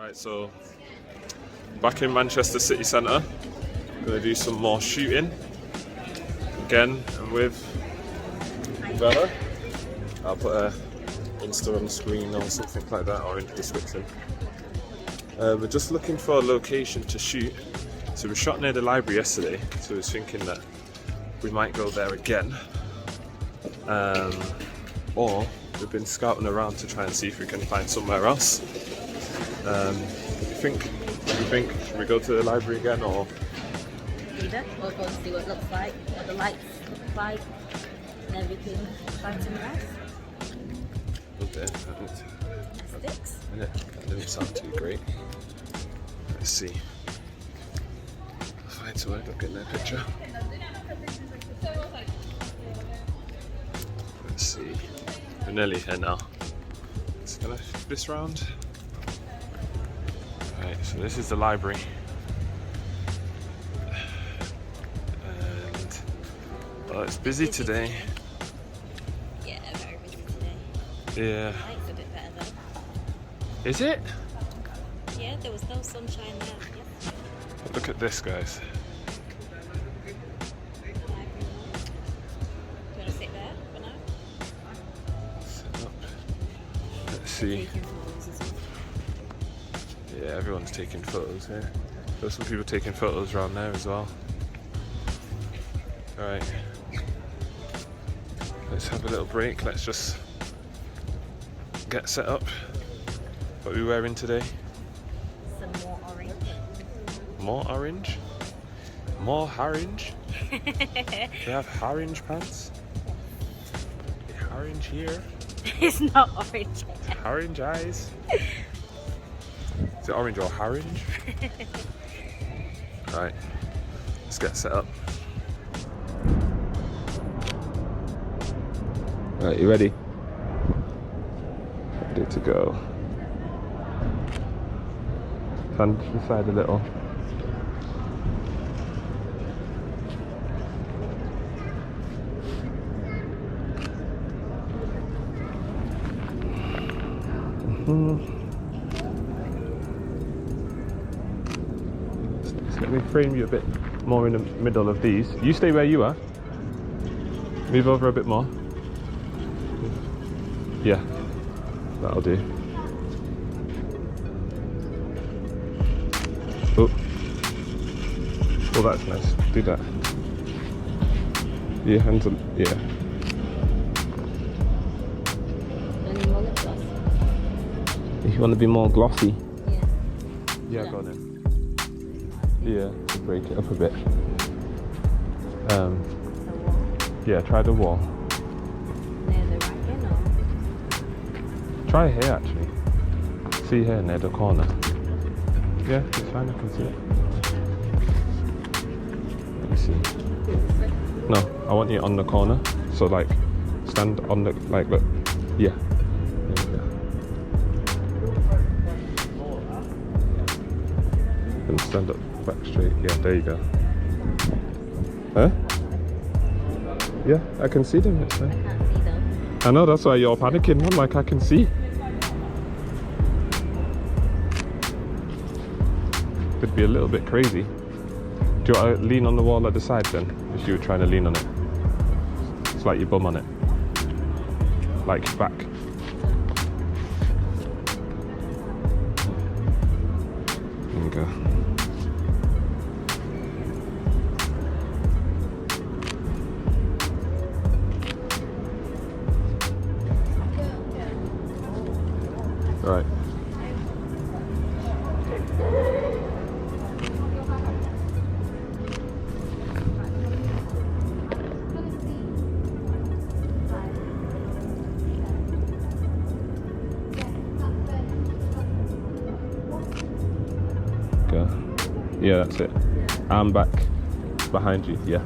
Right, so back in Manchester city centre, gonna do some more shooting again, and with Vella. I'll put a Insta on the screen or something like that, or in the description. We're just looking for a location to shoot. So we shot near the library yesterday, so I was thinking that we might go there again, or we've been scouting around to try and see if we can find somewhere else. Should we go to the library again, or either? We'll go and see what it looks like, what the lights look like, and then we can find somewhere else. Okay, Sticks. that didn't sound too great. Let's see. I'll find somewhere to get in their picture. Let's see. We're nearly here now. So can I flip this round? Right, so this is the library. And well, it's busy today. Yeah, very busy today. Yeah. The light's a bit better though. Is it? Yeah, there was no sunshine there. Yeah. Look at this, guys. Do you want to sit there for now? Set up. Let's see. Taking photos as well. Yeah, everyone's taking photos here. There's some people taking photos around there as well. Alright. Let's have a little break. Let's just get set up. What are we wearing today? Some more orange. More orange? More orange? We have orange pants? Orange here? It's not orange. Orange eyes? Is it orange or orange? Right, let's get set up. Right, you ready? Ready to go. Stand to the side a little. Let me frame you a bit more in the middle of these. You stay where you are. Move over a bit more. Yeah, that'll do. Oh, that's nice. Do that. Your hands on, yeah. Any more lip gloss? If you want to be more glossy. Yeah. Yeah, go on then. Yeah, to break it up a bit. Yeah, try the wall. Near the right or? Try here actually. See here near the corner. Yeah, it's fine, I can see it. Let me see. No, I want you on the corner. So like, stand on the, like, look. Yeah. There you go. And stand up back straight. Yeah, there you go. Huh? Yeah, I can see them. It's fine. I can't see them. I know, that's why you're panicking. I'm like, I can see. Could be a little bit crazy. Do you want to lean on the wall at the side then? If you were trying to lean on it. It's like your bum on it. Like back. There you go. Right. Go. Yeah, that's it. Arm back behind you, yeah.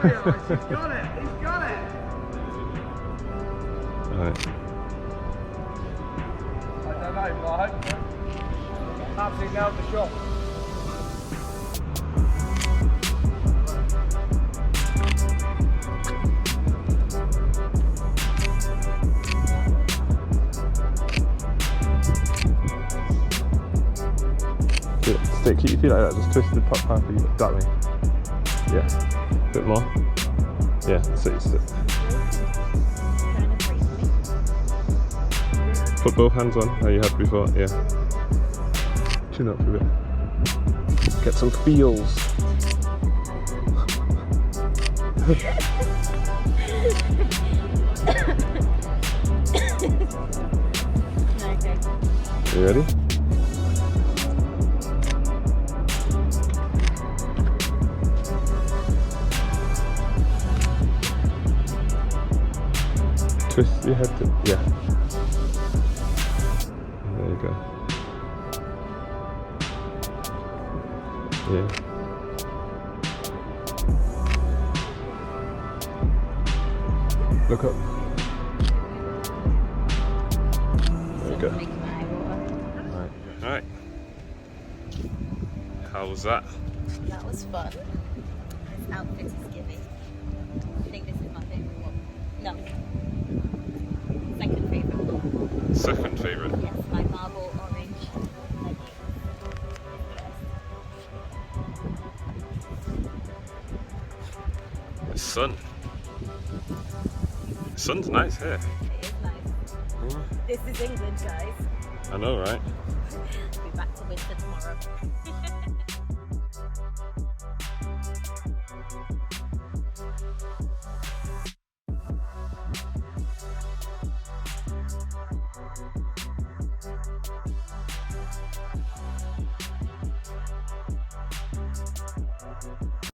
realised he's got it. He's got it. Right. I don't know, but I hope so. Absolutely nailed the shot. Stick, keep your feet like that, just twist the top half of you that way. Yeah, a bit more. Yeah, sit. Put both hands on, how you had before, yeah. Chin up a bit. Get some feels. Okay. You ready? Twist your head to, yeah. There you go. Yeah. Look up. There you go. Alright. How was that? That was fun. This outfit is giving. I think this is my favourite one. No. Second favourite one. Second favourite? Yes, my marble orange leggings. The sun. The sun's nice here. It is nice. This is England, guys. I know, right? Be back to winter tomorrow.